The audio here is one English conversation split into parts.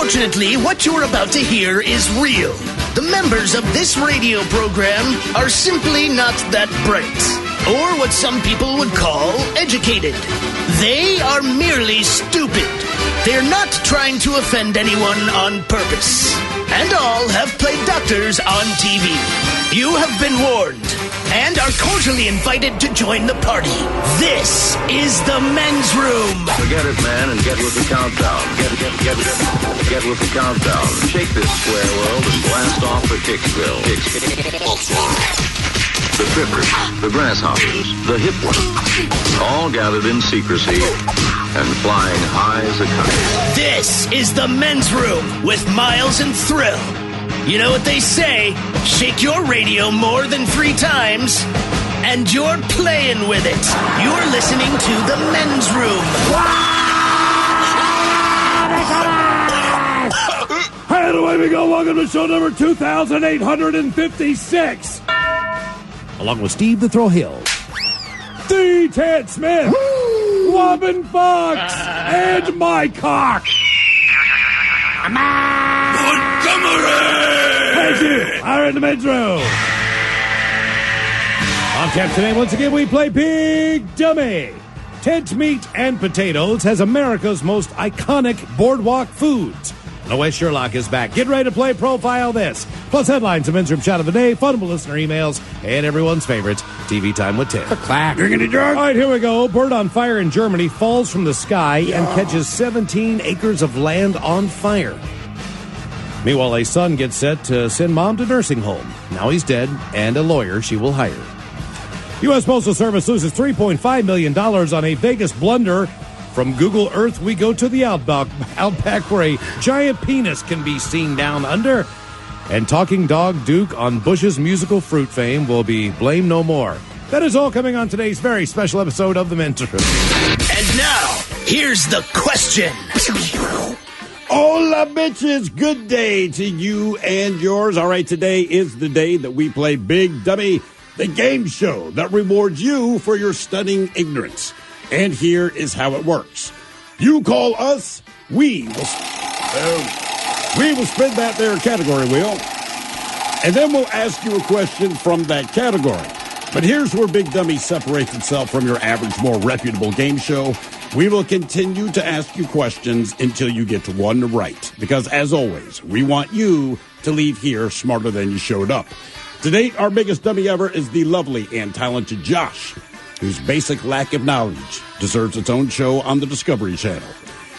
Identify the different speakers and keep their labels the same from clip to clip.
Speaker 1: Unfortunately, what you're about to hear is real. The members of this radio program are simply not that bright, or what some people would call educated. They are merely stupid. They're not trying to offend anyone on purpose. And all have played doctors on TV. You have been warned and are cordially invited to join the party. This is the men's room.
Speaker 2: Forget it, man, and get with the countdown. Get with the countdown. Shake this square world and blast off the Kicksville. The trippers, the grasshoppers, the hip ones, all gathered in secrecy and flying high as a kite.
Speaker 1: This is the men's room with Miles and Thrill. You know what they say, shake your radio more than 3 times, and you're playing with it. You're listening to the men's room.
Speaker 3: And away we go. Welcome to show number 2,856. Along with Steve the Thrill Hill, the Ted Smith, Robin Fox, and my cock. Thank you. All right, in the men's room. On tap today, once again, we play Big Dummy. Ted's Meat and Potatoes has America's most iconic boardwalk foods. Noah Sherlock is back. Get ready to play Profile This. Plus headlines, the men's room shot of the day, fun listener emails, and everyone's favorite, TV Time with Ted.
Speaker 4: You're going to drunk?
Speaker 3: All right, here we go. Bird on fire in Germany falls from the sky and catches 17 acres of land on fire. Meanwhile, a son gets set to send mom to nursing home. Now he's dead, and a lawyer she will hire. U.S. Postal Service loses $3.5 million on a Vegas blunder. From Google Earth, we go to the Outback where a giant penis can be seen down under. And Talking Dog Duke on Bush's musical fruit fame will be blamed no more. That is all coming on today's very special episode of The Men's Room.
Speaker 1: And now, here's the question.
Speaker 4: Hola, bitches. Good day to you and yours. All right, today is the day that we play Big Dummy, the game show that rewards you for your stunning ignorance. And here is how it works. You call us, we will spin that there category wheel, and then we'll ask you a question from that category. But here's where Big Dummy separates itself from your average, more reputable game show. We will continue to ask you questions until you get to one right. Because, as always, we want you to leave here smarter than you showed up. To date, our biggest dummy ever is the lovely and talented Josh, whose basic lack of knowledge deserves its own show on the Discovery Channel.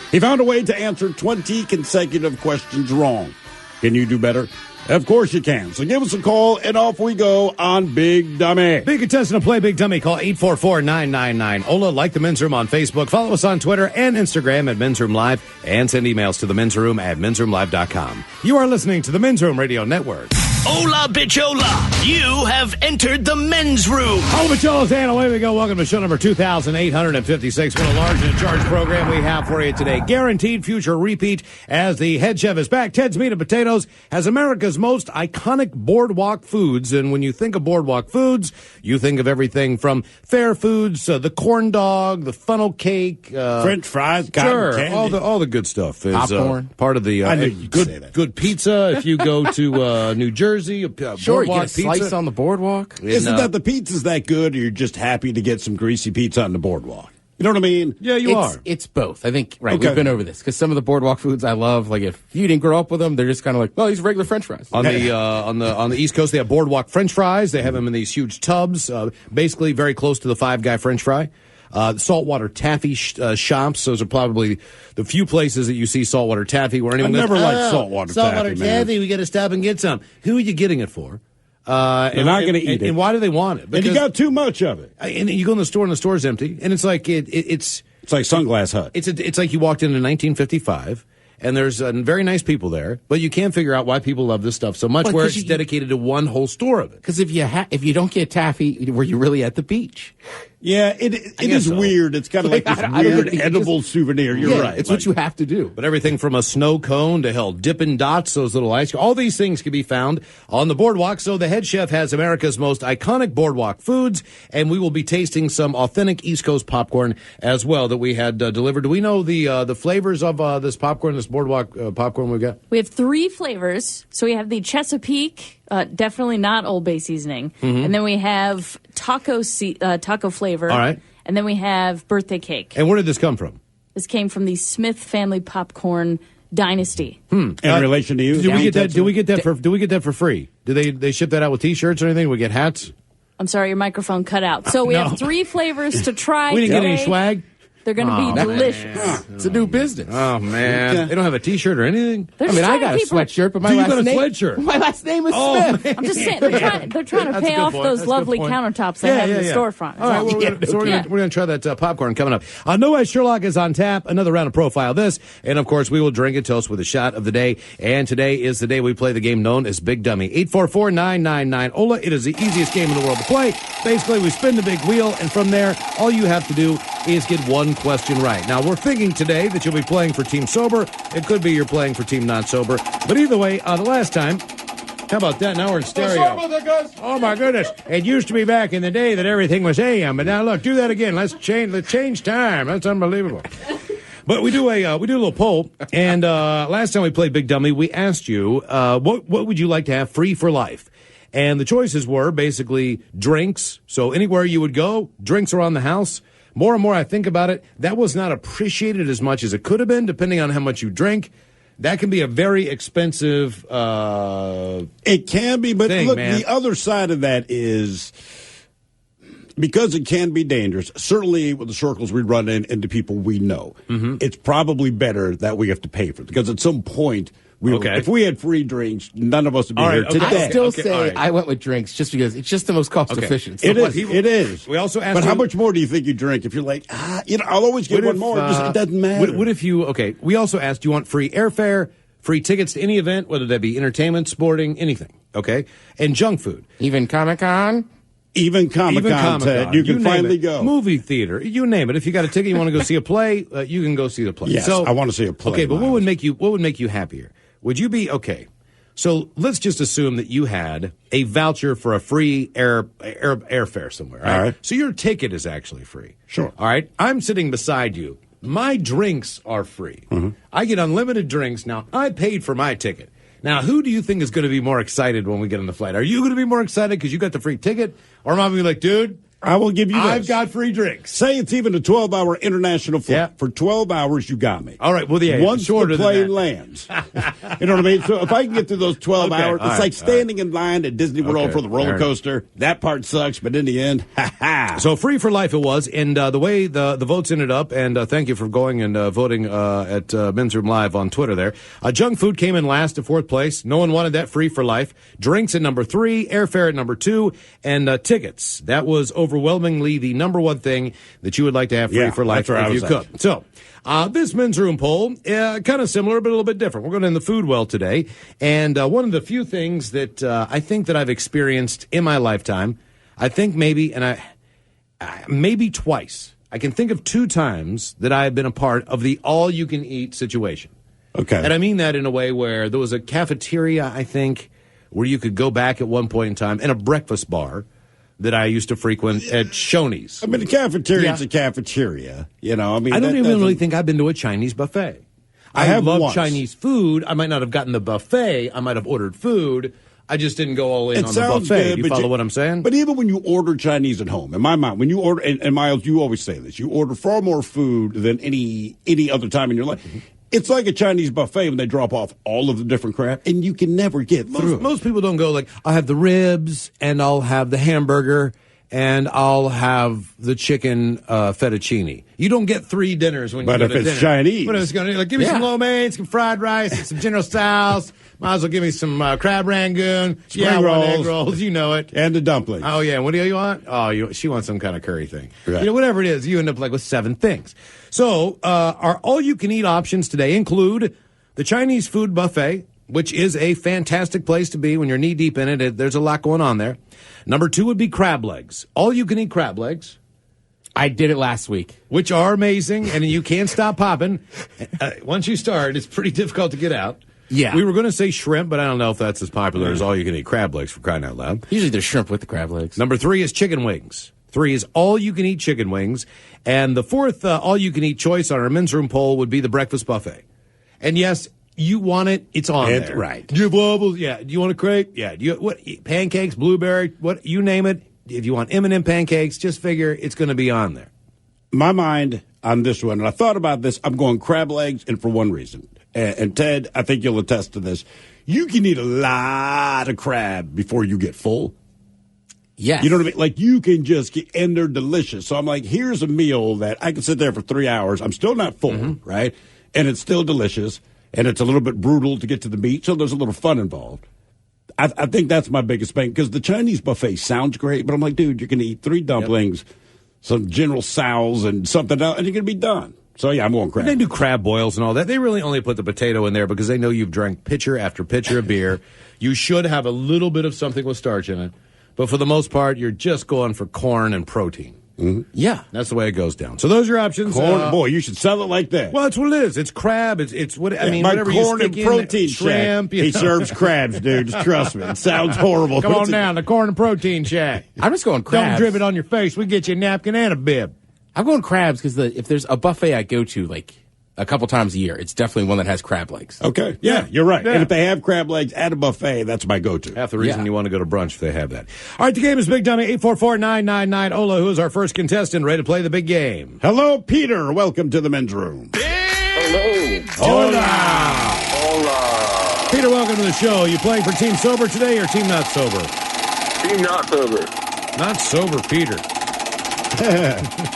Speaker 4: He found a way to answer 20 consecutive questions wrong. Can you do better? Of course you can. So give us a call, and off we go on Big Dummy.
Speaker 3: Big contestant to play Big Dummy. Call 844-999-OLA. Like the Men's Room on Facebook. Follow us on Twitter and Instagram at Men's Room Live. And send emails to the Men's Room at mensroomlive.com. You are listening to the Men's Room Radio Network.
Speaker 1: Hola, bitch, hola. You have entered the men's room.
Speaker 3: Hola, bitch, and away we go. Welcome to show number 2,856. What a large and charged program we have for you today. Guaranteed future repeat as the head chef is back. Ted's Meat and Potatoes has America's most iconic boardwalk foods. And when you think of boardwalk foods, you think of everything from fair foods, the corn dog, the funnel cake,
Speaker 4: French fries, cotton candy.
Speaker 3: all the good stuff is
Speaker 5: popcorn.
Speaker 3: Part of the
Speaker 4: I knew you'd say that.
Speaker 3: Good pizza. If you go to New Jersey,
Speaker 5: Sure, you get a
Speaker 3: pizza.
Speaker 5: slice on the boardwalk.
Speaker 4: Isn't that the pizza's that good, or you're just happy to get some greasy pizza on the boardwalk? You know what I mean?
Speaker 3: Yeah, you are.
Speaker 5: It's both. I think, right,
Speaker 4: Okay.
Speaker 5: we've been over this, because some of the boardwalk foods I love, like if you didn't grow up with them, they're just kind of like, well, these are regular French fries.
Speaker 3: On the East Coast, they have boardwalk French fries. They have them in these huge tubs, basically very close to the Five Guy French fry. Saltwater taffy shops. Those are probably the few places that you see saltwater taffy where anyone
Speaker 4: I never
Speaker 3: goes,
Speaker 4: liked saltwater taffy, man.
Speaker 3: We got to stop and get some. Who are you getting it for?
Speaker 4: They're not going to eat it.
Speaker 3: And why do they want it?
Speaker 4: And you got too much of it.
Speaker 3: And you go in the store and the store's empty. And it's like it's
Speaker 4: like Sunglass Hut.
Speaker 3: It's like you walked in 1955. And there's very nice people there, but you can't figure out why people love this stuff so much.
Speaker 5: Well,
Speaker 3: where it's dedicated to one whole store of it.
Speaker 5: Because if you don't get taffy, were you really at the beach?
Speaker 4: Yeah, it is
Speaker 3: so.
Speaker 4: weird. It's kind of like this weird edible souvenir. You're right.
Speaker 5: It's what you have to do.
Speaker 3: But everything from a snow cone to hell, Dippin' Dots, those little ice, all these things can be found on the boardwalk. So the head chef has America's most iconic boardwalk foods, and we will be tasting some authentic East Coast popcorn as well that we had delivered. Do we know the flavors of this popcorn, this boardwalk popcorn we've got?
Speaker 6: We have 3 flavors. So we have the Chesapeake. Definitely not Old Bay seasoning. Mm-hmm. And then we have taco flavor.
Speaker 3: All right.
Speaker 6: And then we have birthday cake.
Speaker 3: And where did this come from?
Speaker 6: This came from the Smith family popcorn dynasty.
Speaker 4: In relation to you?
Speaker 3: Do we get that for free? Do they ship that out with T-shirts or anything? Do we get hats?
Speaker 6: I'm sorry, your microphone cut out. So we have 3 flavors to try.
Speaker 3: We didn't
Speaker 6: today.
Speaker 3: get any swag?
Speaker 6: They're going to be delicious.
Speaker 5: It's a new business.
Speaker 3: Oh, man. They don't have a T-shirt or anything?
Speaker 6: They're
Speaker 5: I mean, I got a
Speaker 6: people-
Speaker 5: sweatshirt, but my
Speaker 3: Do you
Speaker 5: last
Speaker 3: got a
Speaker 5: name...
Speaker 3: sweatshirt?
Speaker 5: My last name is Smith.
Speaker 6: I'm just saying, they're trying to
Speaker 3: That's a
Speaker 6: pay
Speaker 3: good
Speaker 6: off
Speaker 3: point.
Speaker 6: those
Speaker 3: That's a good
Speaker 6: lovely
Speaker 3: point.
Speaker 6: countertops they have in the storefront.
Speaker 3: All right, well, we're going to try that popcorn coming up. No Way Sherlock is on tap. Another round of Profile This. And, of course, we will drink and toast with a shot of the day. And today is the day we play the game known as Big Dummy. 844-999-OLA. It is the easiest game in the world to play. Basically, we spin the big wheel, and from there, all you have to do is get one question right. Now, we're thinking today that you'll be playing for Team Sober. It could be you're playing for Team Not Sober. But either way, the last time, how about that? Now we're in stereo. Oh, my goodness. It used to be back in the day that everything was AM, but now look, do that again. Let's change time. That's unbelievable. But we do a little poll, and last time we played Big Dummy, we asked you, what would you like to have free for life? And the choices were basically drinks. So anywhere you would go, drinks around the house. More and more I think about it, that was not appreciated as much as it could have been, depending on how much you drink. That can be a very expensive
Speaker 4: It can be, but
Speaker 3: thing,
Speaker 4: look,
Speaker 3: man.
Speaker 4: the other side of that is because it can be dangerous, certainly with the circles we run into people we know, it's probably better that we have to pay for it. Because at some point, if we had free drinks, none of us would be here today.
Speaker 5: I still say I went with drinks just because it's just the most cost efficient.
Speaker 4: It is.
Speaker 3: We also asked
Speaker 4: but how much more do you think you drink if you're like, I'll always get one more. It doesn't matter.
Speaker 3: What if you, we also asked, do you want free airfare, free tickets to any event, whether that be entertainment, sporting, anything, okay? And junk food.
Speaker 5: Even Comic-Con?
Speaker 4: Even Comic-Con, Ted, you can finally go.
Speaker 3: Movie theater, you name it. If you got a ticket, you want to go see a play, you can go see the play.
Speaker 4: Yes,
Speaker 3: so,
Speaker 4: I want to see a play.
Speaker 3: Okay, but what would make you happier? Would you be okay? So let's just assume that you had a voucher for a free airfare somewhere. All right. So your ticket is actually free.
Speaker 4: Sure.
Speaker 3: All right. I'm sitting beside you. My drinks are free.
Speaker 4: Mm-hmm.
Speaker 3: I get unlimited drinks. Now, I paid for my ticket. Now, who do you think is going to be more excited when we get on the flight? Are you going to be more excited because you got the free ticket? Or am I going to be like, dude,
Speaker 4: I will give you this.
Speaker 3: I've got free drinks.
Speaker 4: Say it's even a 12-hour international flight.
Speaker 3: Yeah.
Speaker 4: For 12 hours, you got me.
Speaker 3: All right. Well,
Speaker 4: once
Speaker 3: shorter
Speaker 4: the plane
Speaker 3: than that.
Speaker 4: lands. You know what I mean? So if I can get through those 12 hours, it's like standing in line at Disney World for the roller coaster. That part sucks, but in the end, ha-ha.
Speaker 3: So free for life it was, and the way the votes ended up, and thank you for going and voting at Men's Room Live on Twitter there. Junk food came in last to 4th place. No one wanted that free for life. Drinks at number 3, airfare at number 2, and tickets. That was overwhelmingly the number one thing that you would like to have free for life if you could. So this Men's Room poll, kind of similar, but a little bit different. We're going in the food well today, and one of the few things that I think that I've experienced in my lifetime, I think maybe, and maybe twice. I can think of 2 times that I have been a part of the all-you-can-eat situation.
Speaker 4: Okay.
Speaker 3: And I mean that in a way where there was a cafeteria, I think, where you could go back at one point in time, and a breakfast bar that I used to frequent at Shoney's.
Speaker 4: I mean, the cafeteria's a cafeteria. You know, I mean,
Speaker 3: I don't even really think I've been to a Chinese buffet. I have loved Chinese food. I might not have gotten the buffet. I might have ordered food. I just didn't go all in on the buffet. You follow what I'm saying?
Speaker 4: But even when you order Chinese at home, in my mind, when you order, and Miles, you always say this, you order far more food than any other time in your life. It's like a Chinese buffet when they drop off all of the different crap, and you can never get through.
Speaker 3: Most people don't go like, I'll have the ribs, and I'll have the hamburger, and I'll have the chicken fettuccine. You don't get 3 dinners when you go to dinner.
Speaker 4: But if it's Chinese.
Speaker 3: But if it's going to give me some lo mein, some fried rice, some General Tso's. Might as well give me some crab rangoon.
Speaker 4: Spring rolls.
Speaker 3: Egg rolls. You know it.
Speaker 4: And the dumplings.
Speaker 3: Oh, yeah. What do you want? Oh, she wants some kind of curry thing.
Speaker 4: Right.
Speaker 3: You know, whatever it is, you end up like with 7 things. So our all-you-can-eat options today include the Chinese food buffet, which is a fantastic place to be when you're knee-deep in it. There's a lot going on there. Number 2 would be crab legs. All-you-can-eat crab legs.
Speaker 5: I did it last week.
Speaker 3: which are amazing, and you can't stop popping. Once you start, it's pretty difficult to get out.
Speaker 5: Yeah.
Speaker 3: We were going to say shrimp, but I don't know if that's as popular as all-you-can-eat crab legs, for crying out loud.
Speaker 5: Usually there's shrimp with the crab legs.
Speaker 3: Number 3 is chicken wings. 3 is all-you-can-eat chicken wings. And the fourth all-you-can-eat choice on our men's room poll would be the breakfast buffet. And yes, you want it, it's on there.
Speaker 4: Right.
Speaker 3: Do you have wobbles? Yeah. Do you want a crepe? Yeah. Do you what? Pancakes, blueberry, what? You name it. If you want M&M pancakes, just figure it's going to be on there.
Speaker 4: My mind on this one, and I thought about this, I'm going crab legs, and for one reason. And Ted, I think you'll attest to this. You can eat a lot of crab before you get full.
Speaker 5: Yes.
Speaker 4: You know what I mean? Like, you can just get, and they're delicious. So I'm like, here's a meal that I can sit there for 3 hours. I'm still not full, right? And it's still delicious, and it's a little bit brutal to get to the meat, so there's a little fun involved. I think that's my biggest thing, because the Chinese buffet sounds great, but I'm like, dude, you're going to eat 3 dumplings, some General Tso's, and something else, and you're going to be done. So, yeah, I'm going crab.
Speaker 3: They do crab boils and all that. They really only put the potato in there because they know you've drank pitcher after pitcher of beer. You should have a little bit of something with starch in it. But for the most part, you're just going for corn and protein.
Speaker 5: Yeah.
Speaker 3: That's the way it goes down. So those are your options.
Speaker 4: Corn, boy, you should sell it like that.
Speaker 3: Well, that's what it is. It's crab. It's what I mean.
Speaker 4: My
Speaker 3: Whatever
Speaker 4: corn
Speaker 3: you
Speaker 4: and
Speaker 3: stick
Speaker 4: protein
Speaker 3: in, shrimp.
Speaker 4: shack. He serves crabs, dude. Just trust me. It sounds horrible.
Speaker 3: Come on down, the corn and protein shack.
Speaker 5: I'm just going crabs.
Speaker 3: Don't drip it on your face. We get you a napkin and a bib.
Speaker 5: I'm going crabs because if there's a buffet I go to like a couple times a year, it's definitely one that has crab legs.
Speaker 4: Okay. Yeah, you're right.
Speaker 3: Yeah.
Speaker 4: And if they have crab legs at a buffet, that's my go-to.
Speaker 3: Half the reason
Speaker 5: Yeah.
Speaker 3: you want to go to brunch if they have that. All right, the game is Big Dummy. 844-999-OLA. Who is our first contestant ready to play the big game?
Speaker 4: Hello, Peter. Welcome to the men's room.
Speaker 7: Hello.
Speaker 4: Hola.
Speaker 7: Hola.
Speaker 3: Peter, welcome to the show. You playing for Team Sober today or Team Not Sober?
Speaker 7: Team not sober.
Speaker 3: Not Sober, Peter.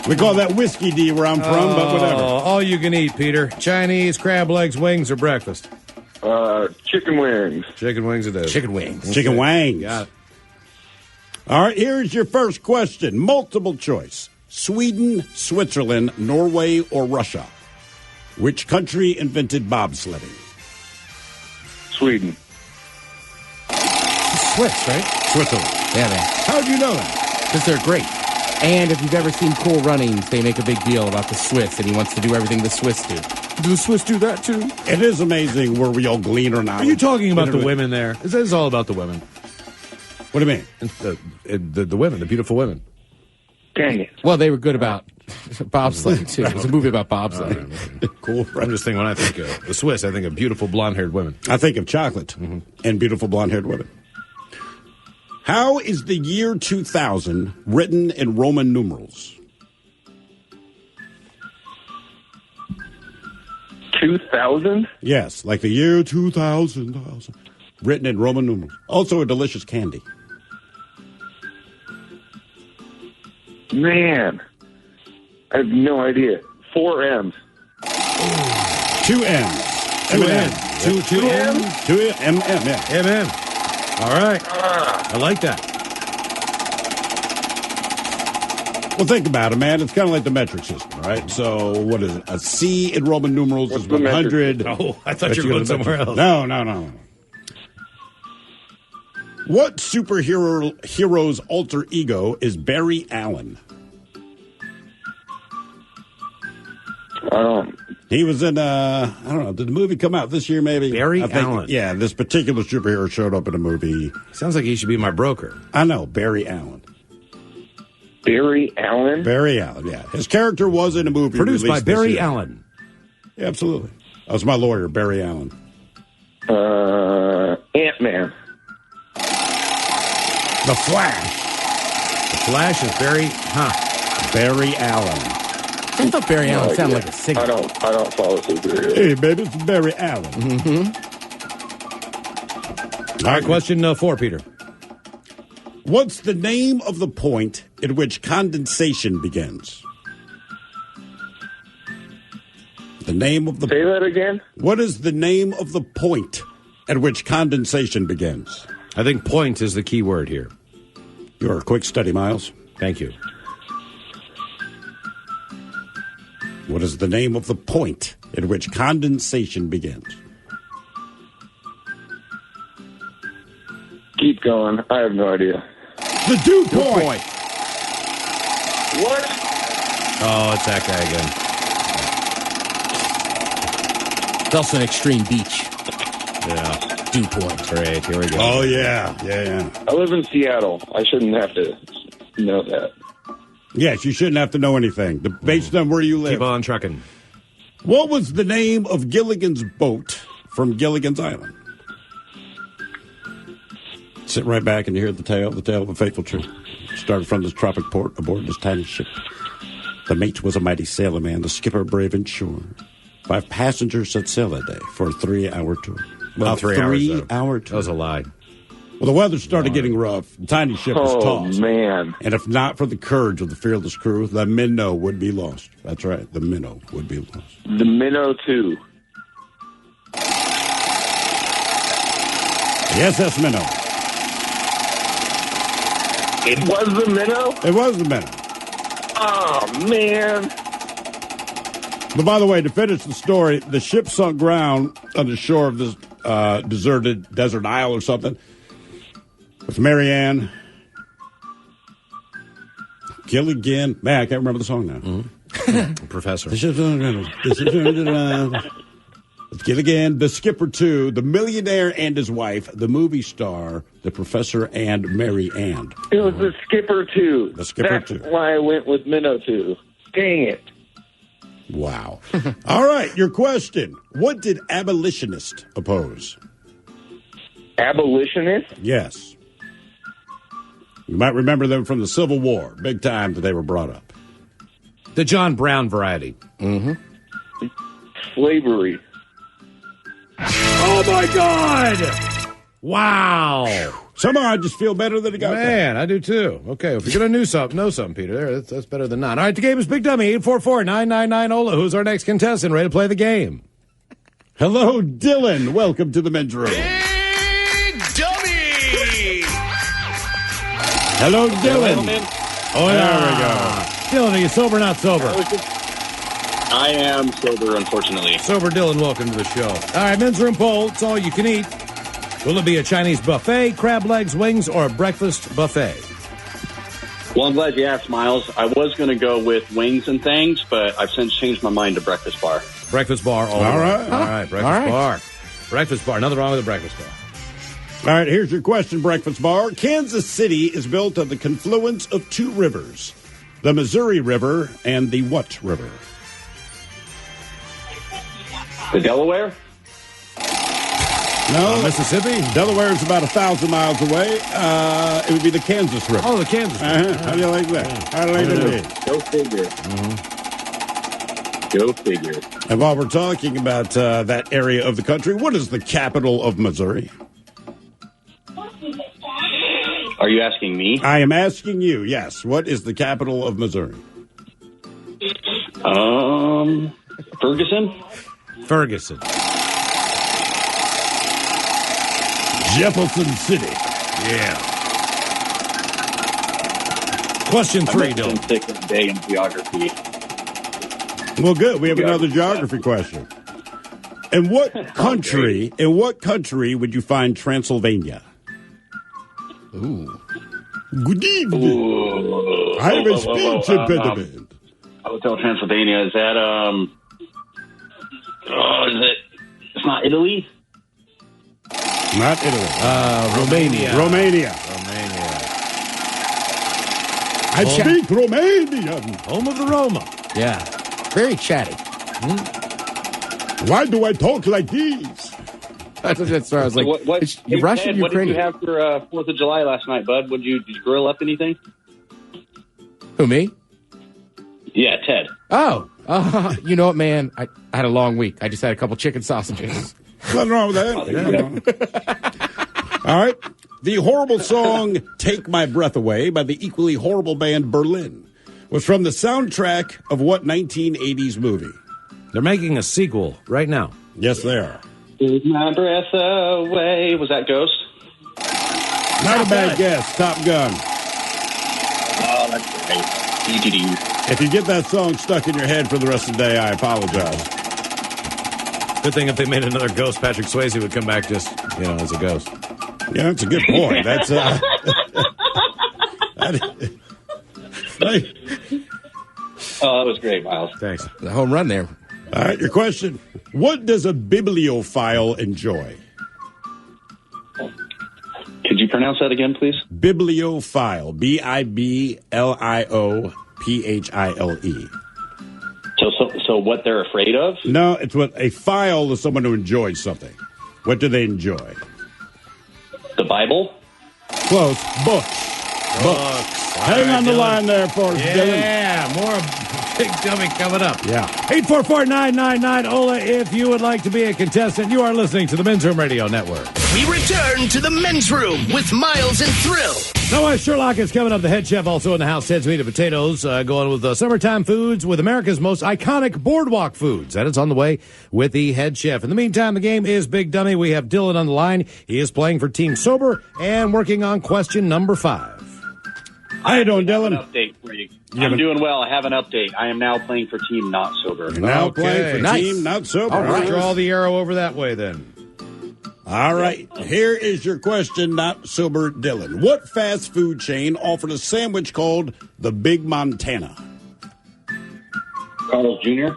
Speaker 4: We call that whiskey D where I'm from, but whatever.
Speaker 3: All you can eat, Peter. Chinese, crab legs, wings, or breakfast?
Speaker 7: Chicken wings.
Speaker 3: Chicken wings it is.
Speaker 5: Chicken wings.
Speaker 4: Chicken wangs.
Speaker 3: Got it.
Speaker 4: All right, here's your first question. Multiple choice. Sweden, Switzerland, Norway, or Russia? Which country invented bobsledding?
Speaker 7: Sweden.
Speaker 5: Swiss, right?
Speaker 4: Switzerland.
Speaker 5: Yeah, man.
Speaker 4: How'd you know that?
Speaker 5: Because they're great. And if you've ever seen Cool Runnings, they make a big deal about the Swiss, and he wants to do everything the Swiss do. Do the Swiss do that, too?
Speaker 4: It is amazing where we all glean or not.
Speaker 3: Are you talking about the women there? This is all about the women.
Speaker 4: What do you mean?
Speaker 3: The women, the beautiful women.
Speaker 7: Dang it.
Speaker 5: Well, they were good about bobsledding, too. It was a movie about bobsledding.
Speaker 3: Cool. I'm just thinking when I think of the Swiss, I think of beautiful blonde-haired women.
Speaker 4: I think of chocolate and beautiful blonde-haired women. How is the year 2000 written in Roman numerals?
Speaker 7: 2000?
Speaker 4: Yes, like the year 2000. Written in Roman numerals. Also a delicious candy.
Speaker 7: Man. I have no idea. 4 M's.
Speaker 4: 2 M's.
Speaker 3: Two M's. Two M's.
Speaker 4: 2 M, yeah.
Speaker 3: M. All right. I like that.
Speaker 4: Well, think about it, man. It's kind of like the metric system, all right? So, what is it? A C in Roman numerals
Speaker 7: What's
Speaker 4: is
Speaker 7: the metric?
Speaker 4: 100.
Speaker 3: Oh, I thought you were going somewhere else.
Speaker 4: No. What superhero's alter ego is Barry Allen? He was in, I don't know, did the movie come out this year maybe?
Speaker 3: Barry
Speaker 4: I think,
Speaker 3: Allen.
Speaker 4: Yeah, this particular superhero showed up in a movie.
Speaker 3: Sounds like he should be my broker.
Speaker 4: I know, Barry Allen.
Speaker 7: Barry Allen?
Speaker 4: Barry Allen, yeah. His character was in a movie
Speaker 3: Produced by
Speaker 4: released this
Speaker 3: Barry
Speaker 4: year.
Speaker 3: Allen.
Speaker 4: Yeah, absolutely. That was my lawyer, Barry Allen.
Speaker 7: Ant-Man.
Speaker 4: The Flash.
Speaker 3: The Flash is Barry,
Speaker 4: Barry Allen.
Speaker 5: I thought Barry Allen sounded like a singer.
Speaker 7: I don't follow superheroes.
Speaker 4: Hey, baby, it's Barry Allen.
Speaker 3: All right, question 4, Peter.
Speaker 4: What's the name of the point at which condensation begins? The name of the...
Speaker 7: Say that again?
Speaker 4: What is the name of the point at which condensation begins?
Speaker 3: I think point is the key word here.
Speaker 4: You're a quick study, Miles.
Speaker 3: Thank you.
Speaker 4: What is the name of the point at which condensation begins?
Speaker 7: Keep going. I have no idea.
Speaker 4: The dew point.
Speaker 7: What?
Speaker 3: Oh, it's that guy again.
Speaker 5: It's also an extreme beach.
Speaker 3: Yeah.
Speaker 5: Dew Point.
Speaker 3: Great. Here we go.
Speaker 4: Oh, yeah. Yeah.
Speaker 7: I live in Seattle. I shouldn't have to know that.
Speaker 4: Yes, you shouldn't have to know anything. Based on where you live.
Speaker 3: Keep on trucking.
Speaker 4: What was the name of Gilligan's boat from Gilligan's Island? Sit right back and you hear the tale of a faithful true. Started from this tropic port aboard this tiny ship. The mate was a mighty sailor man, the skipper brave and sure. 5 passengers set sail that day for a 3-hour tour.
Speaker 3: Well, 3 hours.
Speaker 4: 3-hour tour.
Speaker 3: That was a lie.
Speaker 4: Well, the weather started getting rough. The tiny ship was tossed.
Speaker 7: Oh, man.
Speaker 4: And if not for the courage of the fearless crew, the minnow would be lost. That's right. The minnow would be lost.
Speaker 7: The Minnow 2.
Speaker 4: Yes, that's minnow.
Speaker 7: It was the Minnow?
Speaker 4: It was the minnow.
Speaker 7: Oh, man.
Speaker 4: But by the way, to finish the story, the ship sunk ground on the shore of this deserted desert isle or something with Mary Ann, Gilligan. Man, I can't remember the song now.
Speaker 3: Mm-hmm. Professor.
Speaker 4: The ship sunk ground. Gilligan, the skipper too, the millionaire and his wife, the movie star, the professor, and Mary Ann.
Speaker 7: It was the Skipper 2.
Speaker 4: The Skipper
Speaker 7: That's
Speaker 4: 2.
Speaker 7: why I went with Minnow 2. Dang it.
Speaker 4: Wow. All right, your question. What did abolitionists oppose?
Speaker 7: Abolitionist?
Speaker 4: Yes. You might remember them from the Civil War. Big time that they were brought up.
Speaker 3: The John Brown variety.
Speaker 4: Mm-hmm.
Speaker 7: Slavery.
Speaker 3: Oh, my God! Wow.
Speaker 4: Somehow I just feel better that he got that.
Speaker 3: Man, I do too. Okay, if you're going to know something, Peter, that's better than not. All right, the game is Big Dummy, 844-999-OLA. Who's our next contestant? Ready to play the game?
Speaker 4: Hello, Dylan. Welcome to the men's room.
Speaker 1: Big Dummy!
Speaker 4: Hello, Dylan.
Speaker 3: Oh,
Speaker 4: There we go.
Speaker 3: Dylan, are you sober or not sober?
Speaker 8: I am sober, unfortunately.
Speaker 3: Sober Dylan, welcome to the show. All right, men's room poll. It's all you can eat. Will it be a Chinese buffet, crab legs, wings, or a breakfast buffet?
Speaker 8: Well, I'm glad you asked, Miles. I was going to go with wings and things, but I've since changed my mind to breakfast bar.
Speaker 3: Breakfast bar. All
Speaker 4: right.
Speaker 3: Breakfast bar. Breakfast bar. Nothing wrong with a breakfast bar.
Speaker 4: All right, here's your question, Breakfast Bar. Kansas City is built on the confluence of 2 rivers, the Missouri River and the what river?
Speaker 8: The Delaware?
Speaker 4: No.
Speaker 3: Mississippi?
Speaker 4: Delaware is about 1,000 miles away. It would be the Kansas River.
Speaker 3: Oh, the Kansas River.
Speaker 4: How do you like that? How do you like that?
Speaker 8: Go figure. Go figure.
Speaker 4: And while we're talking about that area of the country, what is the capital of Missouri?
Speaker 8: Are you asking me?
Speaker 4: I am asking you, yes. What is the capital of Missouri?
Speaker 8: Ferguson?
Speaker 3: Ferguson.
Speaker 4: Jefferson City.
Speaker 3: Yeah. Question 3, Dylan.
Speaker 8: Thick of day in geography.
Speaker 4: Well, good. We have another geography question. In what country would you find Transylvania?
Speaker 3: Ooh.
Speaker 4: Good evening.
Speaker 8: Ooh.
Speaker 4: I have a speech impediment.
Speaker 8: Hotel Transylvania. Is that, it's not Italy?
Speaker 4: Not Italy.
Speaker 3: Romania.
Speaker 4: Romania. I speak Romanian.
Speaker 3: Home of the Roma.
Speaker 5: Yeah. Very chatty.
Speaker 4: Why do I talk like this?
Speaker 5: That's where I was like,
Speaker 8: Hey,
Speaker 5: Russian,
Speaker 8: Ted, what did you
Speaker 5: Ukrainian.
Speaker 8: have for 4th of July last night, bud? Did you grill up anything?
Speaker 5: Who, me?
Speaker 8: Yeah, Ted.
Speaker 5: Oh, you know what, man? I had a long week. I just had a couple chicken sausages.
Speaker 4: Nothing wrong with that. All right. The horrible song Take My Breath Away by the equally horrible band Berlin was from the soundtrack of what 1980s movie?
Speaker 3: They're making a sequel right now.
Speaker 4: Yes, they are.
Speaker 8: Take my breath away. Was that Ghost?
Speaker 4: Not a bad guess. Top Gun.
Speaker 8: Oh, that's great.
Speaker 4: If you get that song stuck in your head for the rest of the day, I apologize.
Speaker 3: Good thing if they made another Ghost, Patrick Swayze would come back just, as a ghost.
Speaker 4: Yeah, that's a good point. That's
Speaker 8: Oh, that was great, Miles.
Speaker 3: Thanks.
Speaker 5: The home run there.
Speaker 4: All right, your question. What does a bibliophile enjoy?
Speaker 8: Could you pronounce that again, please?
Speaker 4: Bibliophile. Bibliophile.
Speaker 8: So what they're afraid of?
Speaker 4: No, it's what a file is someone who enjoys something. What do they enjoy?
Speaker 8: The Bible?
Speaker 4: Close. Books. Hang on the line there for us, Dylan.
Speaker 3: Yeah, more Big Dummy coming up.
Speaker 4: Yeah.
Speaker 3: 844-999-OLA if you would like to be a contestant. You are listening to the Men's Room Radio Network.
Speaker 1: We return to the men's room with Miles and Thrill.
Speaker 3: Noah Sherlock is coming up. The head chef also in the house. Ted's Meat and Potatoes going with summertime foods with America's most iconic boardwalk foods. And it's on the way with the head chef. In the meantime, the game is Big Dummy. We have Dylan on the line. He is playing for Team Sober and working on question number 5.
Speaker 4: How you doing, Dylan?
Speaker 8: An update for you. I'm doing well. I have an update. I am now playing for Team Not Sober.
Speaker 4: You're now
Speaker 3: Okay.
Speaker 4: playing for
Speaker 5: Nice.
Speaker 4: Team Not Sober.
Speaker 3: All right. Draw the arrow over that way then.
Speaker 4: All right. Here is your question, Not Sober Dylan. What fast food chain offered a sandwich called the Big Montana?
Speaker 8: Carlos Jr.?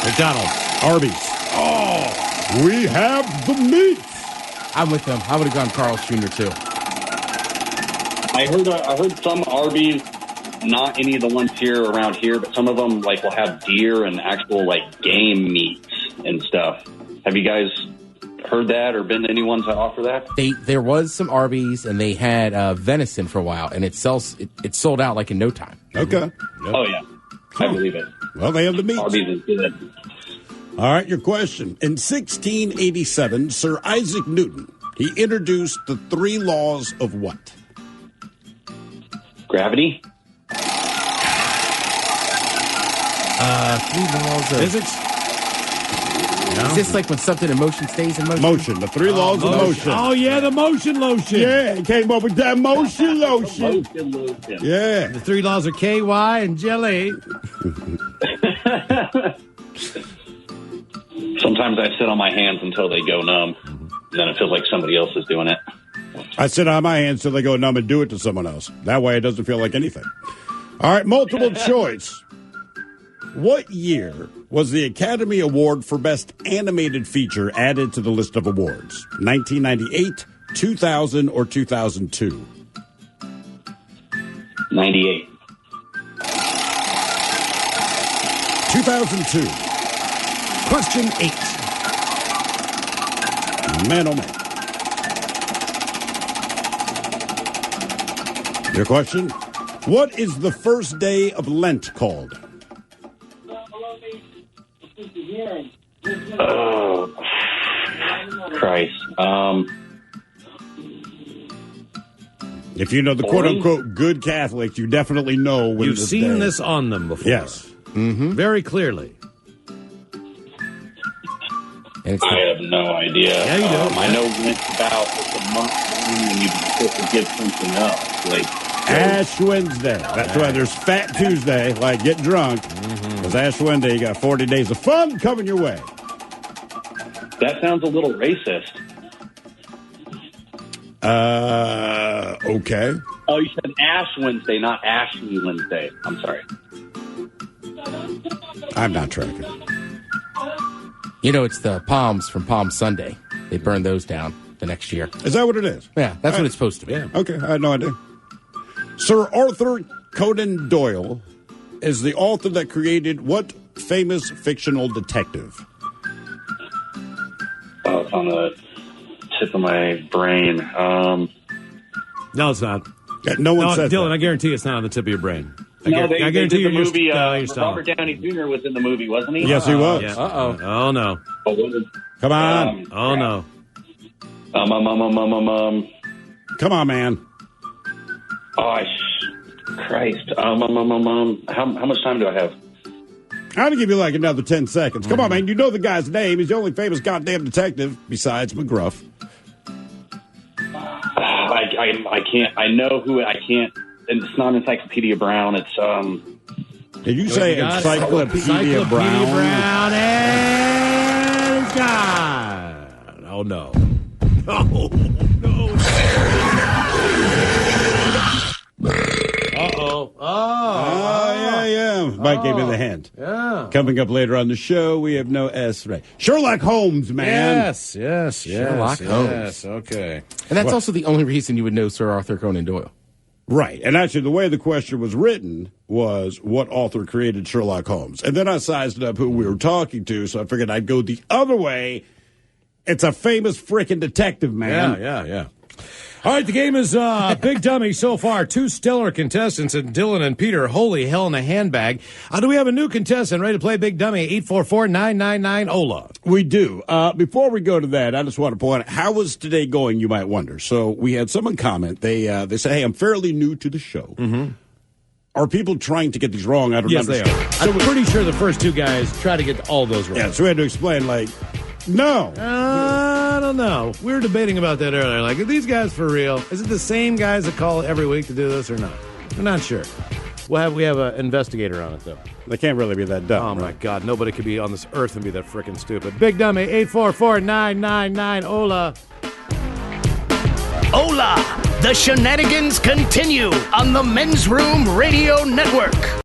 Speaker 3: McDonald's.
Speaker 4: Arby's. Oh, we have the meat.
Speaker 5: I'm with them. I would have gone Carl's Jr. too.
Speaker 8: I heard some Arby's, not any of the ones here around here, but some of them like will have deer and actual like game meats and stuff. Have you guys heard that or been to any ones that offer that?
Speaker 5: There was some Arby's, and they had venison for a while, and it sold out like in no time.
Speaker 4: Okay.
Speaker 8: Oh yeah, I believe it.
Speaker 4: Well, they have the meat.
Speaker 8: Arby's is good.
Speaker 4: All right, your question. In 1687, Sir Isaac Newton, he introduced the 3 laws of what?
Speaker 8: Gravity?
Speaker 5: 3 laws of
Speaker 3: Physics?
Speaker 5: Is this like when something in motion stays in motion?
Speaker 4: Motion. The 3 laws of motion.
Speaker 3: Oh, yeah, the motion lotion.
Speaker 4: Yeah, he came up with that motion lotion. Yeah.
Speaker 3: The 3 laws are KY and jelly.
Speaker 8: Sometimes I sit on my hands until they go numb. Then it feels like somebody else is doing it.
Speaker 4: I sit on my hands till they go numb and do it to someone else. That way it doesn't feel like anything. All right, multiple choice. What year was the Academy Award for Best Animated Feature added to the list of awards? 1998, 2000, or 2002?
Speaker 8: 98.
Speaker 4: 2002.
Speaker 3: Question 8.
Speaker 4: Man, oh man. Your question? What is the first day of Lent called?
Speaker 8: Oh, Christ.
Speaker 4: If you know the quote-unquote good Catholics, you definitely know when
Speaker 3: You've
Speaker 4: this
Speaker 3: seen
Speaker 4: day.
Speaker 3: this on them before.
Speaker 4: Yes.
Speaker 3: Very clearly.
Speaker 5: And it's
Speaker 8: I have no idea.
Speaker 3: Yeah, you do.
Speaker 8: I know it's about the month when you're supposed to give something up. Like
Speaker 4: Ash Wednesday. That's why there's Fat Tuesday, like get drunk. Because Ash Wednesday, you got 40 days of fun coming your way.
Speaker 8: that sounds a little racist.
Speaker 4: Okay.
Speaker 8: Oh, you said Ash Wednesday, not Ashley Wednesday. I'm sorry.
Speaker 4: I'm not tracking.
Speaker 5: You know, it's the palms from Palm Sunday. They burn those down the next year.
Speaker 4: Is that what it is?
Speaker 5: Yeah, that's what it's supposed to be.
Speaker 3: Yeah.
Speaker 4: Okay, I had no idea. Sir Arthur Conan Doyle is the author that created what famous fictional detective?
Speaker 8: Oh, it's on the tip of my brain.
Speaker 3: No, it's not.
Speaker 4: Yeah, no one said
Speaker 3: Dylan,
Speaker 4: that.
Speaker 3: I guarantee it's not on the tip of your brain. I
Speaker 8: They
Speaker 3: guarantee
Speaker 8: did the
Speaker 3: you're
Speaker 8: movie.
Speaker 3: you're
Speaker 8: Robert Downey Jr. was in the movie, wasn't he?
Speaker 4: Yes, he was.
Speaker 3: Yeah.
Speaker 5: Uh-oh.
Speaker 3: Oh, no.
Speaker 8: Oh, was it?
Speaker 4: Come on.
Speaker 3: Oh, no.
Speaker 4: Come on, man.
Speaker 8: Oh, Christ. How much time do I have?
Speaker 4: I'm going to give you like another 10 seconds. Come on, man. You know the guy's name. He's the only famous goddamn detective besides McGruff.
Speaker 8: I can't. I know who. I can't. And it's not Encyclopedia Brown. It's
Speaker 4: Did you say Encyclopedia Brown?
Speaker 3: Brown and it's gone. Oh, no. No. No. Uh-oh.
Speaker 4: Yeah. Mike gave me the hint.
Speaker 3: Yeah.
Speaker 4: Coming up later on the show, we have no S. Right. Sherlock Holmes, man.
Speaker 3: Yes.
Speaker 5: Sherlock Holmes.
Speaker 3: Okay.
Speaker 5: And that's also the only reason you would know Sir Arthur Conan Doyle.
Speaker 4: Right. And actually, the way the question was written was what author created Sherlock Holmes. And then I sized up who we were talking to, so I figured I'd go the other way. It's a famous freaking detective, man.
Speaker 3: Yeah. All right, the game is Big Dummy so far. 2 stellar contestants, and Dylan and Peter. Holy hell in a handbag. Do we have a new contestant ready to play Big Dummy? 844-999-OLA.
Speaker 4: We do. Before we go to that, I just want to point out, how was today going, you might wonder. So we had someone comment. They say, hey, I'm fairly new to the show. Mm-hmm. Are people trying to get these wrong? I don't understand.
Speaker 3: Yes, they are. I'm pretty sure the first 2 guys try to get all those wrong.
Speaker 4: Yeah, so we had to explain, no.
Speaker 3: I don't know. We were debating about that earlier. Like, are these guys for real? Is it the same guys that call every week to do this or not? We're not sure. We have an investigator on it, though.
Speaker 4: They can't really be that dumb.
Speaker 3: Oh, my God. Nobody could be on this earth and be that freaking stupid. Big Dummy, 844-999-OLA.
Speaker 1: Hola! The shenanigans continue on the Men's Room Radio Network.